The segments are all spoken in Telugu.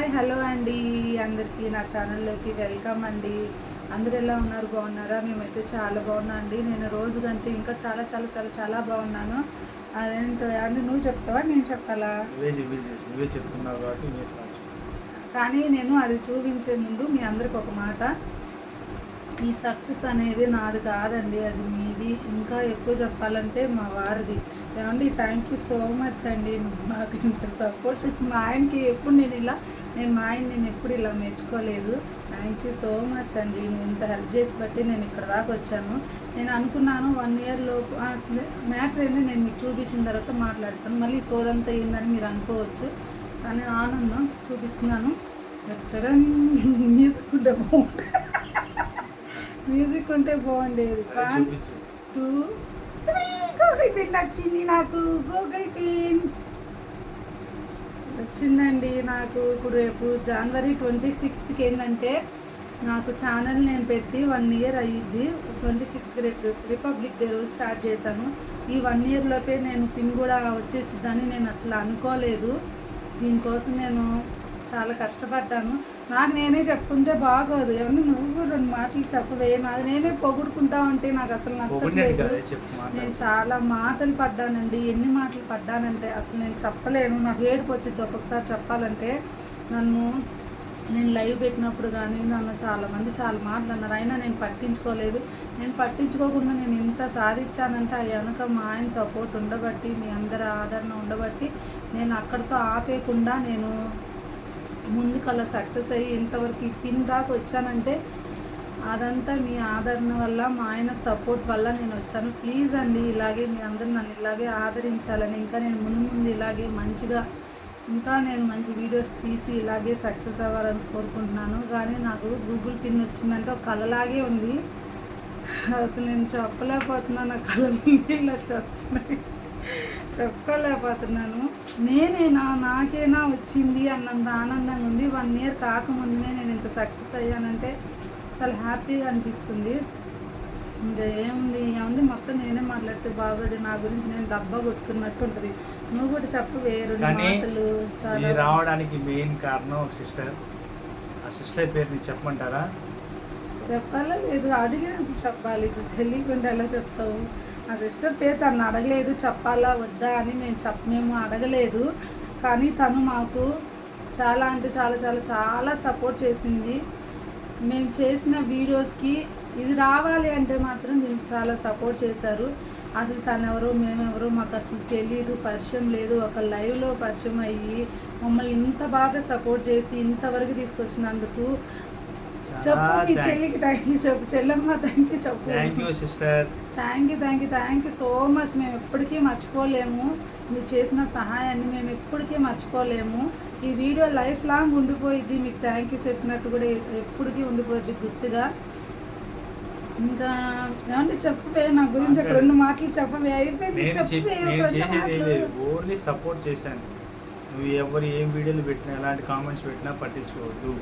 హాయ్ హలో అండి, అందరికీ నా ఛానల్లోకి వెల్కమ్ అండి. అందరు ఎలా ఉన్నారు, బాగున్నారా? మేమైతే చాలా బాగున్నా అండి. నేను రోజు కంటే ఇంకా చాలా చాలా చాలా చాలా బాగున్నాను. అదేంటో అంటే నువ్వు చెప్తావా నేను చెప్పాలా? నువ్వే చెప్తున్నావు కాబట్టి కానీ నేను అది చూపించే ముందు మీ అందరికి ఒక మాట, ఈ సక్సెస్ అనేది నాది కాదండి, అది మీది. ఇంకా ఎక్కువ చెప్పాలంటే మా వారిది. ఏమండి, థ్యాంక్ యూ సో మచ్ అండి. నాకు ఇంత సపోర్ట్ చేసి మా ఆయనకి ఎప్పుడు మా ఆయన నేను ఎప్పుడు ఇలా మెచ్చుకోలేదు. థ్యాంక్ యూ సో మచ్ అండి. నువ్వు ఇంత హెల్ప్ చేసి బట్టి నేను ఇక్కడ దాకా వచ్చాను. నేను అనుకున్నాను 1 year లోపు మ్యాటర్ ఏంటి నేను మీకు చూపించిన తర్వాత మాట్లాడతాను. మళ్ళీ సోదంతా అయిందని మీరు అనుకోవచ్చు, కానీ ఆనందం చూపిస్తున్నాను. మ్యూజిక్ ఉంటే బాగుంటుంది, మ్యూజిక్ ఉంటే బాగుండేది. 1 2 3 గూగుల్ పిన్ వచ్చింది నాకు. గూగుల్ పిన్ వచ్చిందండి నాకు. ఇప్పుడు రేపు January 26th ఏంటంటే నాకు ఛానల్ నేను పెట్టి 1 year అయ్యిద్ది. 26th రిపబ్లిక్ డే రోజు స్టార్ట్ చేశాను. ఈ 1 year లోపే నేను పిన్ కూడా వచ్చేసిద్దని నేను అసలు అనుకోలేదు. దీనికోసం నేను చాలా కష్టపడ్డాను. నాకు నేనే చెప్పుకుంటే బాగోదు, ఏమన్నా నువ్వు కూడా 2 మాటలు చెప్పవే. నాది నేనే పొగుడుకుంటా ఉంటే నాకు అసలు నచ్చట్లేదు. నేను చాలా మాటలు పడ్డానండి. ఎన్ని మాటలు పడ్డానంటే అసలు నేను చెప్పలేను. నాకు ఏడుపు వచ్చింది ఒక్కొక్కసారి చెప్పాలంటే. నేను లైవ్ పెట్టినప్పుడు కానీ నన్ను చాలామంది చాలా మాటలు అన్నారు, అయినా నేను పట్టించుకోలేదు. నేను పట్టించుకోకుండా నేను ఇంత సాధించానంటే ఆ వెనక మా ఆయన సపోర్ట్ ఉండబట్టి, మీ అందరి ఆదరణ ఉండబట్టి నేను అక్కడితో ఆపేయకుండా నేను ముందుకలా సక్సెస్ అయ్యి ఇంతవరకు ఈ పిన్ దాకా వచ్చానంటే అదంతా మీ ఆదరణ వల్ల, మా ఆయన సపోర్ట్ వల్ల నేను వచ్చాను. ప్లీజ్ అండి, ఇలాగే మీ అందరూ నన్ను ఇలాగే ఆదరించాలని, ఇంకా నేను ముందు ఇలాగే మంచిగా ఇంకా నేను మంచి వీడియోస్ తీసి ఇలాగే సక్సెస్ అవ్వాలని కోరుకుంటున్నాను. కానీ నాకు గూగుల్ పిన్ వచ్చిందంటే ఒక కళలాగే ఉంది. అసలు నేను చెప్పలేకపోతున్నాను, నా కళలు నీళ్ళు వచ్చేస్తున్నాయి, చెప్పుకోలేకపోతున్నాను. నాకేనా వచ్చింది అన్నంత ఆనందంగా ఉంది. 1 year కాకముందునే నేను ఇంత సక్సెస్ అయ్యానంటే చాలా హ్యాపీగా అనిపిస్తుంది. ఇంకా ఏముంది మొత్తం నేనే మాట్లాడితే బాగోదు. నా గురించి నేను డబ్బా కొట్టుకున్నట్టు ఉంటుంది. నువ్వు కూడా చెప్పు, వేరు మాటలు. చాలా రావడానికి మెయిన్ కారణం ఒక సిస్టర్. ఆ సిస్టర్ పేరు నీకు చెప్పమంటారా? చెప్పాలా లేదు, అడిగినప్పుడు చెప్పాలి. ఇప్పుడు తెలియకుండా ఎలా చెప్తావు? నా సిస్టర్ పేరు తను అడగలేదు, చెప్పాలా వద్దా అని మేము అడగలేదు. కానీ తను మాకు చాలా అంటే చాలా చాలా చాలా సపోర్ట్ చేసింది. మేము చేసిన వీడియోస్కి ఇది రావాలి అంటే మాత్రం దీనికి చాలా సపోర్ట్ చేశారు. అసలు తనెవరో మేమెవరో మాకు అసలు తెలియదు, పరిచయం లేదు. ఒక లైవ్లో పరిచయం అయ్యి మమ్మల్ని ఇంత బాగా సపోర్ట్ చేసి ఇంతవరకు తీసుకొచ్చినందుకు చెప్పు. మీ చెల్లికి థ్యాంక్ యూ చెప్పు. చెల్లమ్మ థ్యాంక్ యూ చెప్పు. Thank you sister. Thank you so much. మేము ఎప్పటికీ మర్చిపోలేము మీరు చేసిన సహాయాన్ని, మేము ఎప్పటికీ మర్చిపోలేము. ఈ వీడియో లైఫ్ లాంగ్ ఉండిపోయిద్ది. మీకు థ్యాంక్ యూ చెప్పినట్టు కూడా ఎప్పటికీ ఉండిపోద్ది గుర్తుగా. ఇంకా ఏమంటే చెప్పవే, నా గురించి ఒక 2 మాటలు చెప్పవే. అయిపోయింది, చెప్పవే. ఓన్లీ సపోర్ట్ చేశాను. నువ్వు ఎవరు ఏం వీడియోలు పెట్టినా, ఎలాంటి కామెంట్స్ పెట్టినా పట్టించుకోవద్దు.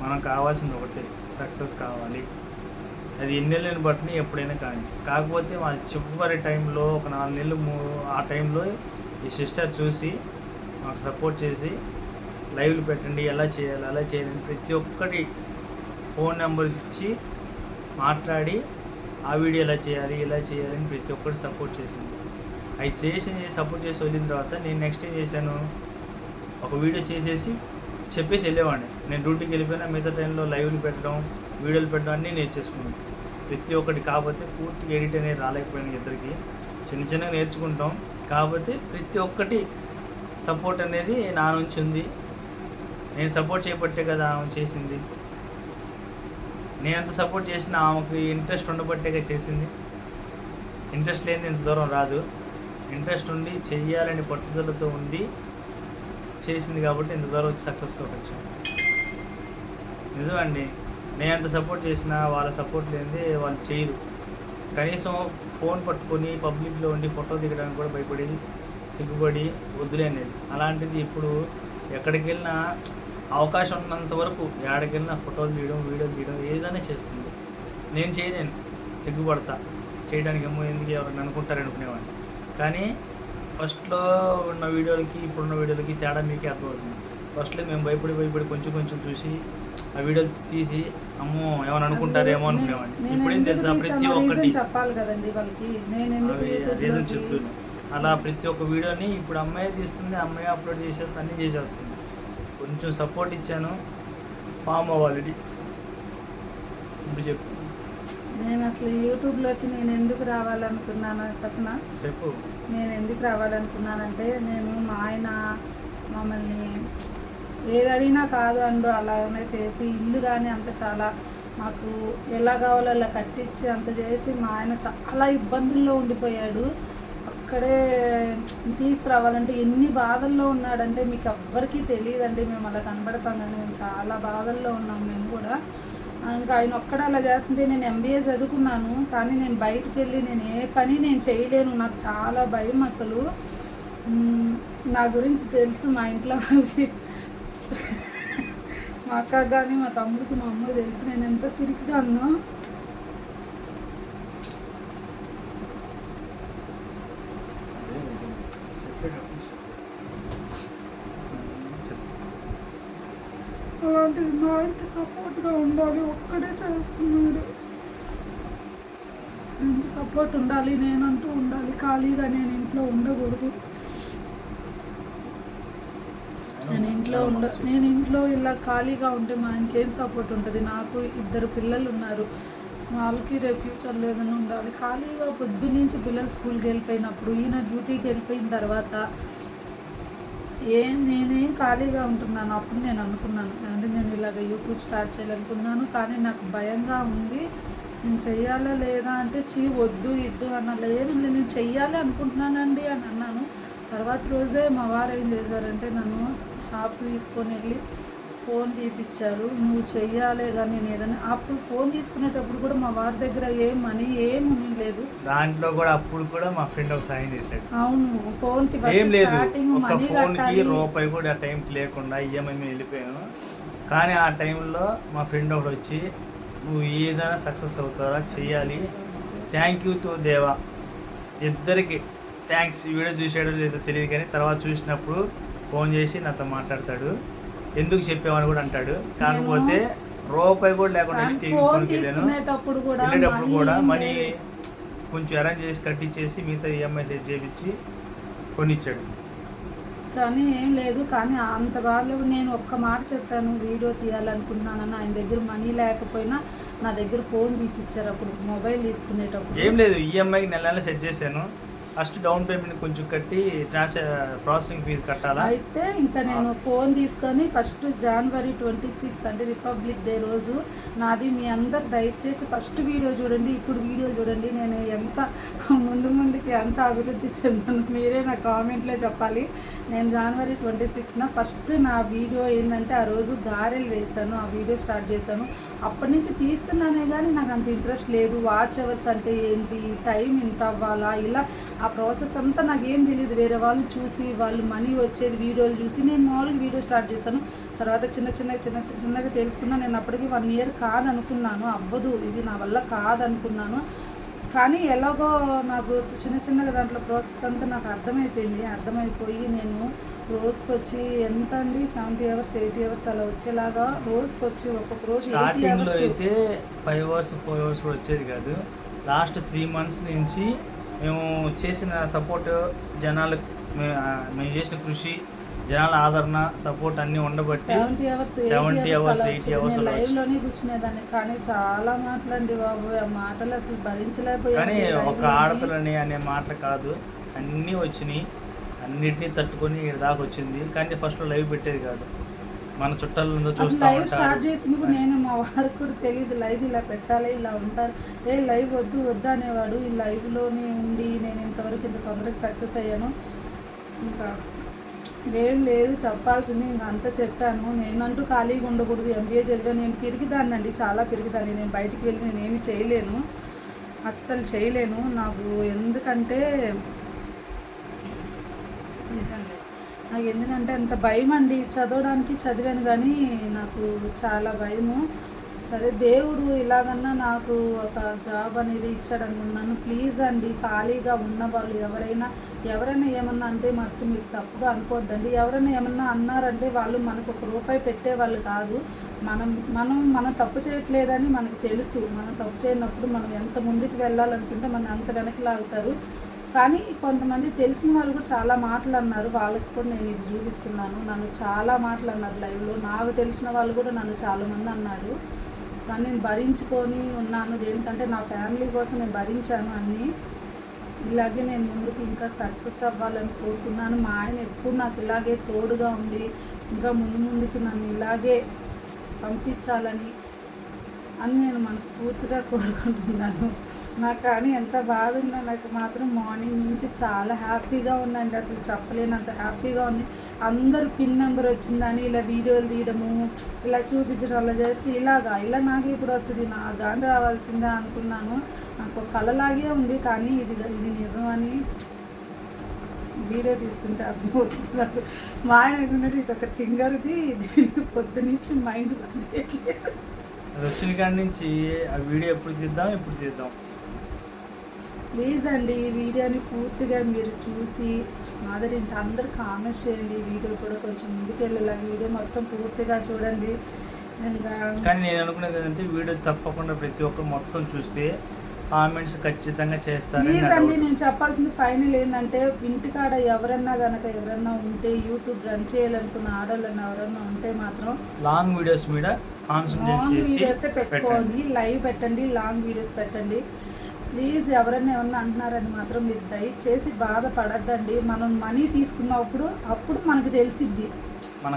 మనం కావాల్సింది ఒకటే, సక్సెస్ కావాలి. అది ఎన్నెళ్ళని బట్టి ఎప్పుడైనా కానీ. కాకపోతే మా చివరి టైంలో ఒక 4 నెలలు ఆ టైంలో ఈ సిస్టర్ చూసి మాకు సపోర్ట్ చేసి లైవ్లు పెట్టండి, ఎలా చేయాలి అలా చేయాలని ప్రతి ఒక్కటి ఫోన్ నెంబర్ ఇచ్చి మాట్లాడి ఆ వీడియో ఎలా చేయాలి ఇలా చేయాలని ప్రతి ఒక్కటి సపోర్ట్ చేసింది. అది సపోర్ట్ చేసి వదిలిన తర్వాత నేను నెక్స్ట్ ఏం చేశాను, ఒక వీడియో చేసేసి చెప్పేసి వెళ్ళేవాడిని. నేను డ్యూటీకి వెళ్ళిపోయినా మిగతా టైంలో లైవ్లు పెట్టడం, వీడియోలు పెట్టడం అన్నీ నేర్చేసుకున్నాను ప్రతి ఒక్కటి. కాకపోతే పూర్తిగా ఎడిట్ అనేది రాలేకపోయినా ఇద్దరికి చిన్నగా నేర్చుకుంటాం. కాకపోతే ప్రతి ఒక్కటి సపోర్ట్ అనేది నా నుంచి ఉంది. నేను సపోర్ట్ చేయబట్టే కదా ఆమె చేసింది. నేను అంత సపోర్ట్ చేసిన ఆమెకు ఇంట్రెస్ట్ ఉండబట్టేగా చేసింది. ఇంట్రెస్ట్ లేని ఇంత దూరం రాదు. ఇంట్రెస్ట్ ఉండి చెయ్యాలని పట్టుదలతో ఉండి చేసింది కాబట్టి ఇంత దూరం వచ్చి సక్సెస్లోకి వచ్చాను. నిజమండి, నేను ఎంత సపోర్ట్ చేసినా వాళ్ళ సపోర్ట్ లేనిదే వాళ్ళు చేయరు. కనీసం ఫోన్ పట్టుకొని పబ్లిక్లో ఉండి ఫోటో దిగడానికి కూడా భయపడి సిగ్గుపడి వద్దులే అనేది. అలాంటిది ఇప్పుడు ఎక్కడికి వెళ్ళినా అవకాశం ఉన్నంత వరకు ఎక్కడికి వెళ్ళినా ఫోటోలు తీయడం, వీడియోలు తీయడం ఏదైనా చేస్తుంది. నేను చేయలేను, సిగ్గుపడతా చేయడానికి. ఏమో ఎందుకు ఎవరైనా అనుకుంటారనుకునేవాడిని. కానీ ఫస్ట్లో ఉన్న వీడియోలకి ఇప్పుడున్న వీడియోలకి తేడా మీకే అర్థమవుతుంది. ఫస్ట్లో మేము భయపడి కొంచెం కొంచెం చూసి ఆ వీడియో తీసి అమ్మో ఏమని అనుకుంటారేమో అనుకునేవాడిని. నేను ఇప్పుడేం ఎందుకు తెలుసా ప్రతి తీసానో ఒక్కటి రీజన్ చెప్పాలి కదండి వాళ్ళకి. నేను ఎందుకు అవి రీజన్ యూట్యూబ్లోకి చెప్తున్నాను. అలా ప్రతి ఒక్క వీడియోని ఇప్పుడు అమ్మాయి తీస్తుంది, అమ్మాయి అప్లోడ్ చేసేస్తుంది, అన్నీ చేసేస్తుంది. కొంచెం సపోర్ట్ ఇచ్చాను, ఫామ్ అవ్వాలి. ఇప్పుడు చెప్పు నేను అసలు యూట్యూబ్లోకి నేను ఎందుకు రావాలనుకున్నానో చెప్పనా? చెప్పు. నేను ఎందుకు రావాలనుకున్నానంటే, నేను మా ఆయన మమ్మల్ని ఏదడిగినా కాదు అండు అలానే చేసి ఇల్లు కానీ అంత చాలా మాకు ఎలా కావాలో అలా కట్టించి అంత చేసి మా ఆయన చాలా ఇబ్బందుల్లో ఉండిపోయాడు. అక్కడే తీసుకురావాలంటే ఎన్ని బాధల్లో ఉన్నాడంటే మీకు ఎవ్వరికీ తెలియదండి. మేము అలా కనబడతాం కానీ మేము చాలా బాధల్లో ఉన్నాం మేము కూడా. ఇంకా ఆయన ఒక్కడ అలా చేస్తుంటే నేను ఎంబీఏ చదువుకున్నాను, కానీ నేను బయటికి వెళ్ళి నేను ఏ పని నేను చేయలేను. నాకు చాలా భయం అసలు. నా గురించి తెలుసు మా ఇంట్లో వాళ్ళకి, మా అక్క కానీ మా తమ్ముడికి మా అమ్మకి తెలుసు నేను ఎంత తిరిగిదాన్నో. అలాంటిది మా ఆయనకి సపోర్ట్గా ఉండాలి, ఒక్కడే చేస్తున్నాడు. ఆయనకి సపోర్ట్ ఉండాలి, నేనంటూ ఉండాలి. ఖాళీగా నేను ఇంట్లో ఉండకూడదు. నేను ఇంట్లో ఇలా ఖాళీగా ఉంటే మా ఆయనకి ఏం సపోర్ట్ ఉంటుంది? నాకు 2 పిల్లలు ఉన్నారు, వాళ్ళకి రేపు ఫ్యూచర్లో ఏదైనా ఉండాలి. ఖాళీగా పొద్దున్నుంచి పిల్లలు స్కూల్కి వెళ్ళిపోయినప్పుడు ఈయన డ్యూటీకి వెళ్ళిపోయిన తర్వాత నేనేం ఖాళీగా ఉంటున్నాను. అప్పుడు నేను అనుకున్నాను అంటే నేను ఇలాగ యూట్యూబ్ స్టార్ట్ చేయాలనుకున్నాను, కానీ నాకు భయంగా ఉంది. నేను చెయ్యాలా లేదా అంటే వద్దు ఇద్దు అన్న ఏమి నేను చెయ్యాలి అనుకుంటున్నానండి అని అన్నాను. తర్వాత రోజే మా వారు ఏం చేశారంటే నన్ను షాప్ తీసుకొని వెళ్ళి ఫోన్ తీసిచ్చారు. నువ్వు చెయ్యాలి కానీ నేను ఏదైనా. అప్పుడు ఫోన్ తీసుకునేటప్పుడు కూడా మా వారి దగ్గర ఏం మనీ ఏమి లేదు. దాంట్లో కూడా అప్పుడు కూడా మా ఫ్రెండ్ ఒక సాయం చేశాడు. అవును, ఫోన్కి ఏం లేదు, స్టార్టింగ్ ఒక మనీ ఫోన్కి కట్టాలి. రూపాయి కూడా ఆ టైంకి లేకుండా ఈఎంఐ మీద వెళ్ళిపోయాను. కానీ ఆ టైంలో మా ఫ్రెండ్ ఒకడు వచ్చి నువ్వు ఏదైనా సక్సెస్ అవుతారా చెయ్యాలి, థ్యాంక్ యూ టు దేవా. ఇద్దరికి థ్యాంక్స్. ఈ వీడియో చూసాడో లేదో తెలియదు, కానీ తర్వాత చూసినప్పుడు ఫోన్ చేసి నాతో మాట్లాడతాడు, ఎందుకు చెప్పామని కూడా అంటాడు. కాకపోతే రూపాయి కూడా లేకుండా ఫోన్ తీసుకునేటప్పుడు కూడా మనీ కొంచెం అరేంజ్ చేసి కట్టించేసి మిగతా ఈఎంఐ సెట్ చేయించి కొనిచ్చాడు. కానీ ఏం లేదు. కానీ అంత వాళ్ళు నేను ఒక్క మాట చెప్పాను, వీడియో తీయాలనుకున్నానని. ఆయన దగ్గర మనీ లేకపోయినా నా దగ్గర ఫోన్ తీసి ఇచ్చారు అప్పుడు మొబైల్ తీసుకునేటప్పుడు. ఏం లేదు, ఈఎంఐకి నెల సెట్ చేశాను. ఫస్ట్ డౌన్ పేమెంట్ కొంచెం కట్టి ప్రాసెసింగ్ ఫీజు కట్టాలా. అయితే ఇంకా నేను ఫోన్ తీసుకొని ఫస్ట్ జనవరి 26 అంటే రిపబ్లిక్ డే రోజు నాది. మీ అందరు దయచేసి ఫస్ట్ వీడియో చూడండి, ఇప్పుడు వీడియో చూడండి. నేను ఎంత ముందుకి ఎంత అభివృద్ధి చెందాను మీరే నా కామెంట్లో చెప్పాలి. నేను జనవరి 26న ఫస్ట్ నా వీడియో ఏంటంటే ఆ రోజు గారెలు వేశాను, ఆ వీడియో స్టార్ట్ చేశాను. అప్పటి నుంచి తీస్తున్నానే కానీ నాకు అంత ఇంట్రెస్ట్ లేదు. వాచ్ అవర్స్ అంటే ఏంటి, టైం ఇంత అవ్వాలా, ఇలా ఆ ప్రాసెస్ అంతా నాకేం తెలియదు. వేరే వాళ్ళు చూసి వాళ్ళు మనీ వచ్చేది వీడియోలు చూసి నేను మామూలుగా వీడియో స్టార్ట్ చేశాను. తర్వాత చిన్నగా తెలుసుకున్నా. నేను అప్పటికి 1 ఇయర్ కాదనుకున్నాను, అవ్వదు ఇది నా వల్ల కాదనుకున్నాను. కానీ ఎలాగో నాకు చిన్నగా దాంట్లో ప్రాసెస్ అంతా నాకు అర్థమైపోయి నేను రోజుకొచ్చి ఎంత అండి 70 అవర్స్ 80 అవర్స్ అలా వచ్చేలాగా రోజుకొచ్చి ఒక్కొక్క రోజు 80 అవర్స్ అయితే 5 అవర్స్ 4 అవర్స్ కూడా వచ్చేది కాదు. లాస్ట్ 3 months నుంచి మేము చేసిన సపోర్ట్, జనాలు మేము చేసిన కృషి, జనాల ఆదరణ, సపోర్ట్ అన్నీ ఉండబట్టి 70 అవర్స్ 80 అవర్స్ లైవ్లోనే కూర్చునేదాన్ని. కానీ చాలా మాటలండి బాబు, ఆ మాటలు అసలు భరించలేకపోయాను. కానీ ఒక ఆడపిల్లని అనే మాట కాదు, అన్నీ వచ్చినాయి, అన్నిటినీ తట్టుకొని దాకా వచ్చింది. కానీ ఫస్ట్లో లైవ్ పెట్టేది కాదు, మన చుట్టాలు లైవ్ స్టార్ట్ చేసింది కూడా నేను. మా వారికి కూడా తెలియదు లైవ్ ఇలా పెట్టాలి, ఇలా ఉంటారు. లైవ్ వద్దు అనేవాడు. ఈ లైవ్లోనే ఉండి నేను ఇంతవరకు ఇంత తొందరగా సక్సెస్ అయ్యాను. ఇంకా ఏం లేదు చెప్పాల్సింది, ఇంకా అంతా చెప్పాను. నేనంటూ ఖాళీగా ఉండకూడదు. ఎంబీఏ చదివాను, నేను పెరిగిదాన్ని అండి, చాలా పెరిగిదాన్ని. నేను బయటికి వెళ్ళి నేను ఏమి చేయలేను, అస్సలు చేయలేను. నాకు ఎందుకంటే నాకు ఎందుకంటే అంత భయం అండి. చదవడానికి చదివాను కానీ నాకు చాలా భయము. సరే దేవుడు ఇలాగన్నా నాకు ఒక జాబ్ అనేది ఇచ్చాడు అనుకున్నాను. ప్లీజ్ అండి, ఖాళీగా ఉన్న వాళ్ళు ఎవరైనా ఏమన్నా అంటే మాత్రం మీరు తప్పుగా అనుకోవద్దండి. ఎవరైనా ఏమన్నా అన్నారంటే వాళ్ళు మనకు ₹1 పెట్టేవాళ్ళు కాదు. మనం తప్పు చేయట్లేదని మనకు తెలుసు. మనం తప్పు చేయనప్పుడు మనం ఎంత ముందుకు వెళ్ళాలనుకుంటే మనం అంత వెనక్కి లాగుతారు. కానీ కొంతమంది తెలిసిన వాళ్ళు కూడా చాలా మాటలు అన్నారు. వాళ్ళకి కూడా నేను ఇది చూపిస్తున్నాను. నన్ను చాలా మాటలు అన్నారు లైవ్లో. నాకు తెలిసిన వాళ్ళు కూడా నన్ను చాలామంది అన్నారు. కానీ నేను భరించుకొని ఉన్నాను. దేనికంటే నా ఫ్యామిలీ కోసం నేను భరించాను అన్నీ. ఇలాగే నేను ముందుకు ఇంకా సక్సెస్ అవ్వాలని కోరుకున్నాను. మా ఆయన ఎప్పుడు నాకు ఇలాగే తోడుగా ఉండి ఇంకా ముందుకు నన్ను ఇలాగే పంపించాలని నేను మనస్ఫూర్తిగా కోరుకుంటున్నాను. నాకు కానీ ఎంత బాధ ఉందో నాకు మాత్రం మార్నింగ్ నుంచి చాలా హ్యాపీగా ఉందండి. అసలు చెప్పలేనంత హ్యాపీగా ఉంది. అందరూ పిన్ నెంబర్ వచ్చిందని ఇలా వీడియోలు తీయడము, ఇలా చూపించడం అలా చేస్తే ఇలా నాకు ఇప్పుడు వస్తుంది, నా గాని రావాల్సిందే అనుకున్నాను. నాకు ఒక కళలాగే ఉంది. కానీ ఇది నిజమని వీడియో తీస్తుంటే అర్థమవుతుంది నాకు. మా ఆయన అనుకున్నది ఇది ఒక తింగరుది, దీనికి పొద్దునుంచి మైండ్ పని చేయట్లేదు. అది వచ్చిన కాడి నుంచి ఆ వీడియో ఎప్పుడు తీద్దాం ప్లీజ్ అండి, ఈ వీడియోని పూర్తిగా మీరు చూసి ఆదరించి అందరు కామెంట్స్ చేయండి. ఈ వీడియో కూడా కొంచెం ముందుకెళ్ళేలా వీడియో మొత్తం పూర్తిగా చూడండి. ఇంకా కానీ నేను అనుకునేది ఏంటంటే వీడియో తప్పకుండా ప్రతి ఒక్కరు మొత్తం చూస్తే కామెంట్స్ ఖచ్చితంగా చేస్తారు. ప్లీజ్ అండి, నేను చెప్పాల్సిన ఫైనల్ ఏంటంటే ఇంటికాడ ఎవరన్నా ఉంటే యూట్యూబ్ రన్ చేయాలనుకున్న ఆడవాళ్ళని ఎవరన్నా ఉంటే మాత్రం లాంగ్ వీడియోస్ మీద లాంగ్ వీడియోసే పెట్టుకోండి. లైవ్ పెట్టండి, లాంగ్ వీడియోస్ పెట్టండి. ప్లీజ్ ఎవరైనా ఏమన్నా అంటున్నారని మాత్రం మీరు దయచేసి బాధపడద్దండి. మనం మనీ తీసుకున్నప్పుడు మనకు తెలిసిద్ది మన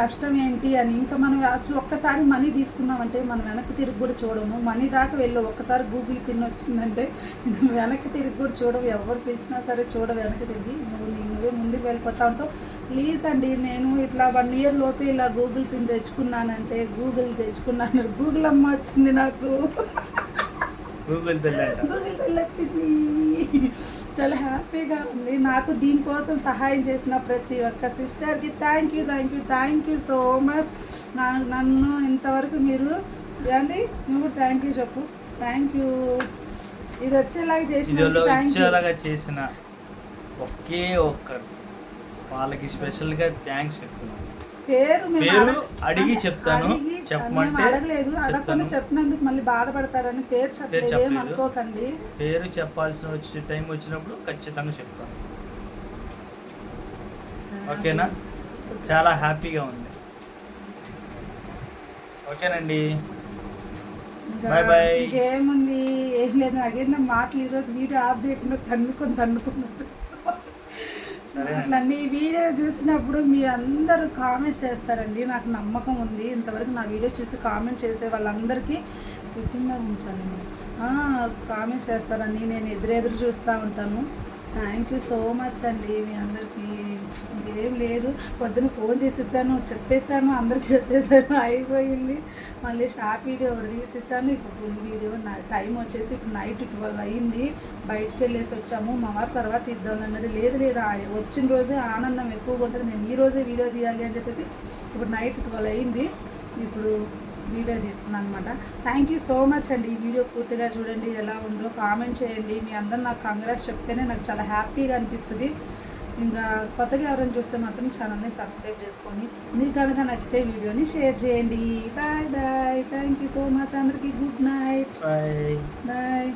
కష్టం ఏంటి అని. ఇంకా మనం అసలు ఒక్కసారి మనీ తీసుకున్నామంటే మనం వెనక్కి తిరిగి కూడా చూడము. మనీ దాకా వెళ్ళి ఒక్కసారి గూగుల్ పిన్ వచ్చిందంటే వెనక్కి తిరిగి కూడా చూడవు. ఎవరు పిలిచినా సరే వెనక్కి తిరిగి నువ్వే ముందుకు వెళ్ళిపోతా ఉంటావు. ప్లీజ్ అండి, నేను ఇట్లా 1 year లోపే ఇలా గూగుల్ పిన్ తెచ్చుకున్నానంటే గూగుల్ అమ్మ వచ్చింది నాకు. గూగుల్ తల్లి వచ్చింది. చాలా హ్యాపీగా ఉంది. నాకు దీనికోసం సహాయం చేసిన ప్రతి ఒక్క సిస్టర్కి థ్యాంక్ యూ సో మచ్. నన్ను ఇంతవరకు మీరు ఏంటి నువ్వు థ్యాంక్ యూ చెప్పు. Thank you. ఇది వచ్చేలాగా చేసిన ఒకే ఒక్కరు వాళ్ళకి స్పెషల్గా థ్యాంక్స్ చెప్తున్నాను. పేరు అడిగి చెప్తాను, చెప్పమంటే అడగలేదు. అడగకుండా చెప్పినందుకు మళ్ళీ బాధపడతారని పేరు చెప్పలేదు, అనుకోకండి. పేరు చెప్పాల్సిన టైం వచ్చినప్పుడు ఖచ్చితంగా చెప్తాను. ఓకేనా? చాలా హ్యాపీగా ఉంది. ఓకేనండి, బాయ్ బాయ్. ఏముంది, ఏం లేదు. నాకేందో మాటలు ఈరోజు వీడియో ఆఫ్ చేయకుండా తన్నుకొని వచ్చేస్తాను. అట్లా ఈ వీడియో చూసినప్పుడు మీ అందరూ కామెంట్స్ చేస్తారండి. నాకు నమ్మకం ఉంది. ఇంతవరకు నా వీడియో చూసి కామెంట్ చేసే వాళ్ళందరికీ ఫిట్టింగ్గా ఉంచాలండి. కామెంట్స్ చేస్తారని నేను ఎదురు చూస్తూ ఉంటాను. థ్యాంక్ యూ సో మచ్ అండి మీ అందరికీ. ఇంకేం లేదు, పొద్దున ఫోన్ చేసేసాను, అందరికి చెప్పేశాను, అయిపోయింది. మళ్ళీ షార్ట్ వీడియో ఒకటి తీసేసాను. ఇప్పుడు ఫుల్ వీడియో. నా టైం వచ్చేసి ఇప్పుడు నైట్ 12 అయ్యింది. బయటకు వెళ్ళేసి వచ్చాము. మా వారు తర్వాత ఇద్దామని అన్నాడు. లేదు వచ్చిన రోజే ఆనందం ఎక్కువగా ఉంటుంది, నేను ఈ రోజే వీడియో తీయాలి అని చెప్పేసి ఇప్పుడు నైట్ 12 అయ్యింది. ఇప్పుడు వీడియో తీస్తున్నాను అనమాట. థ్యాంక్ యూ సో మచ్ అండి. ఈ వీడియో పూర్తిగా చూడండి, ఎలా ఉందో కామెంట్ చేయండి. మీ అందరు నాకు కంగ్రాట్స్ చెప్తేనే నాకు చాలా హ్యాపీగా అనిపిస్తుంది. ఇంకా కొత్తగా ఎవరైనా చూస్తే మాత్రం ఛానల్ని సబ్స్క్రైబ్ చేసుకొని మీకు కనుక నచ్చితే వీడియోని షేర్ చేయండి. Bye bye. Thank you so much అందరికీ. Good night. బాయ్.